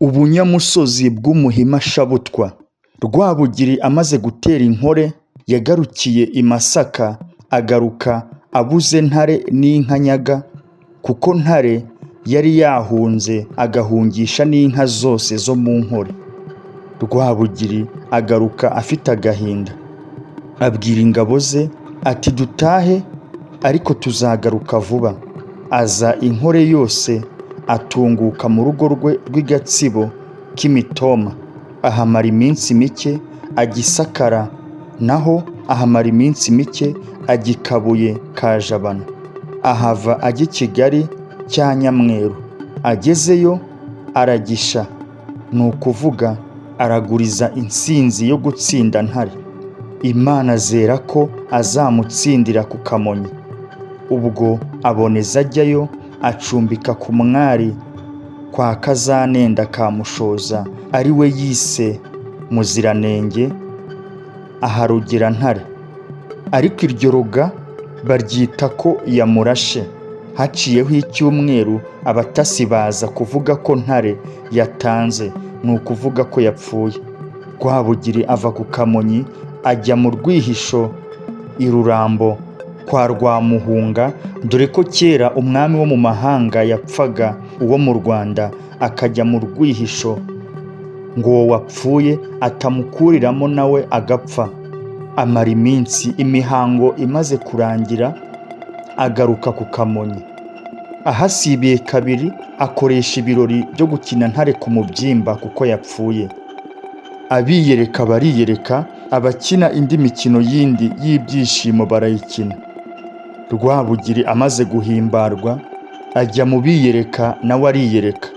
Ubunyamusozi bw'umuhima Shabutwa. Rwabugiri amaze gutera inkore yagarukiye i Masaka, agaruka abuze Ntare n'inka Nyaga, kuko Ntare yari yahunze agahungisha n'inka zose zo mu Nkore. Rwabugiri agaruka afite agahinda, abwira ingabo ze ati dutahe ariko tuzagaruka vuba. Aza Inkore yose atunguka mu rugo rwe rw'Igatsibo k'Imitoma, ahamara iminsi mike. Agisakara naho ahamara iminsi mike. Agikabuye ka Jabana ahava ajya i Kigali cya Nyamweru. Agezeyo aragisha, ni ukuvuga araguriza intsinzi yo gutsinda Ntare. Imana zera ko azamutsindira ku Kamonyi. Ubwo aboneza ajyayo, acumbika ku mwari kwa Kazanenda ka Mushoza, ari we yise Muziranenge, aharugera Ntare. Ariko iryo roga baryita ko yamurashe. Haciyeho icyumweru abatasi baza kuvuga ko Ntare yatanze, ni ukuvuga ko yapfuye. Rwabugiri ava ku Kamonyi ajya mu rwihisho i Rurambo kwa Rwamuhunga, dore ko kera umwami wo mu mahanga yapfaga uwo mu Rwanda akajya mu rwihisho ngo uwo wapfuye atamukuriramo nawe agapfa. Amara iminsi, imihango imaze kurangira, agaruka ku Kamonyi. Ahasibiye kabiri akoresha ibirori byo gukina Ntare ku mubyimba kuko yapfuye. Abiyereka bariyereka, abakina indi mikino yindi y'ibyishimo barayikina. Rwabugiri amaze guhimbarwa ajya mu biyereka nawe ariyereka,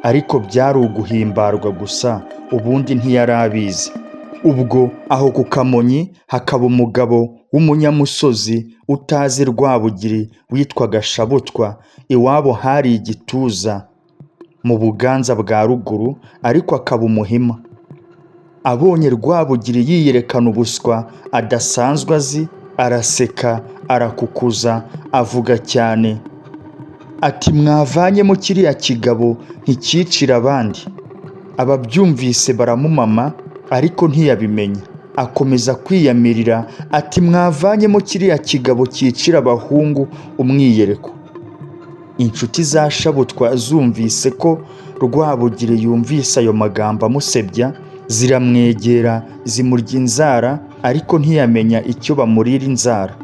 ariko byari uguhimbarwa gusa, ubundi ntiyari abizi. Ubwo aho ku Kamonyi hakaba umugabo w'umunyamusozi utazi Rwabugiri witwaga Shabutwa. Iwabo hari Igituza mu Buganza bwa ruguru, ariko akaba umuhima. Abonye Rwabugiri yiyerekana ubuswa adasanzwe azi, araseka, arakukuza, avuga cyane ati mwavanyemo kiriya kigabo nticyicira abandi. Ababyumvise baramumama, ariko ntiyabimenya. Akomeza kwiyamirira ati mwavanyemo kiriya kigabo cyicira abahungu umwiyereko. Inshuti za Shabutwa zumvise ko Rwabugiri yumvise ayo magambo amusebya, ziramwegera zimurya inzara, ariko ntiyamenya icyo bamurira inzara.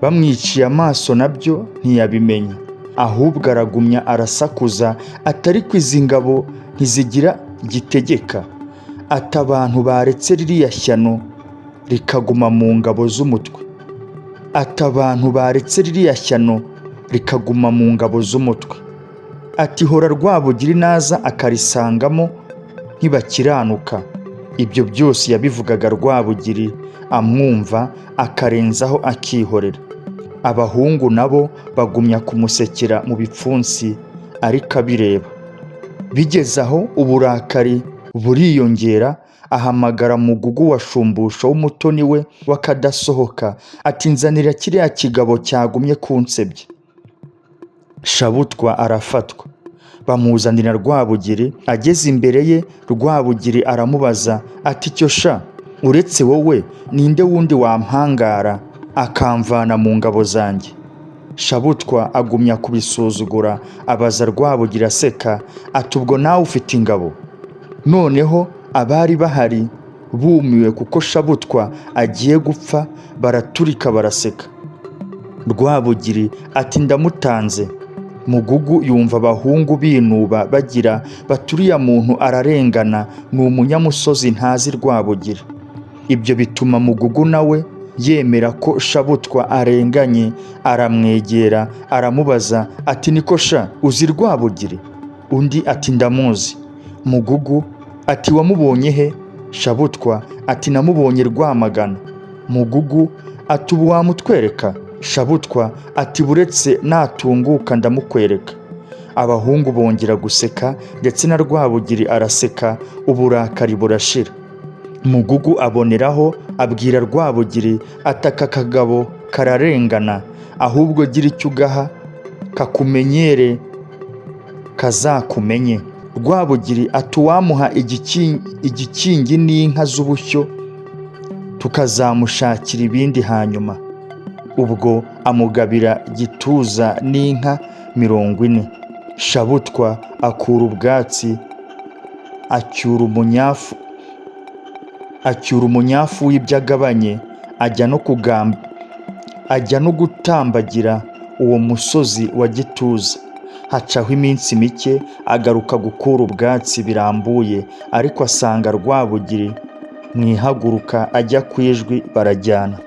Bamwiciye amaso nabyo ntiyabimenya, ahubwo aragumya arasakuza ati ariko izi ngabo ntizigira gitegeka. Ati abantu baretse ririya shyano rikaguma mu ngabo z'umutwe. Ati abantu baretse ririya shyano rikaguma mu ngabo z'umutwe. Ati hora Rwabugiri naza akarisangamo ntibakiranuka. Ibyo byose yabivugaga Rwabugiri amwumva, akarenzaho akihorera. Abahungu nabo bagumya kumusekera mu bipfunsi, ariko abireba. Bigeze aho uburakari buriyongera, ahamagara Mugugu wa Shumbusho w'umutoni we w'akadasohoka ati nzanira kiriya kigabo cyagumye kunsebya. Shabutwa arafatwa, bamuzanira Rwabugiri. Ageze imbere ye, Rwabugiri aramubaza ati cyo sha, uretse wowe ninde wundi wampangara akamvana mu ngabo zanjye? Shabutwa agumya kubisuzugura, abaza Rwabugiri aseka ati ubwo nawe ufite ingabo? Noneho abari bahari bumiwe kuko Shabutwa agiye gupfa, baraturika baraseka. Rwabugiri ati ndamutanze. Mugugu yumva abahungu binuba bagira bati uriya muntu ararengana, ni umunyamusozi ntazi Rwabugiri. Ibyo bituma Mugugu nawe yemera ko Shabutwa arenganye, aramwegera aramubaza ati niko sha, uzi Rwabugiri? Undi ati ndamuzi. Mugugu ati wamubonye he? Shabutwa ati namubonye Rwamagana. Mugugu ati ubu wamutwereka? Shabutwa ati buretse natunguka ndamukwereka. Abahungu bongera guseka, ndetse na Rwabugiri araseka, uburakari burashira. Mugugu aboneraho abwira Rwabugiri ati aka kagabo kararengana, ahubwo gira icyo ugaha kakumenyere kazakumenye. Rwabugiri ati uwamuha igikingi n'inka z'ubushyo tukazamushakira ibindi hanyuma. Ubwo amugabira Gituza n'inka 40. Shabutwa akura ubwatsi, acyura umunyafu w'ibyo agabanye, ajya no gutambagira uwo musozi wa Gituza. Hacaho iminsi mike agaruka gukura ubwatsi birambuye, ariko asanga Rwabugiri mu ihaguruka ajya ku ijwi barajyana.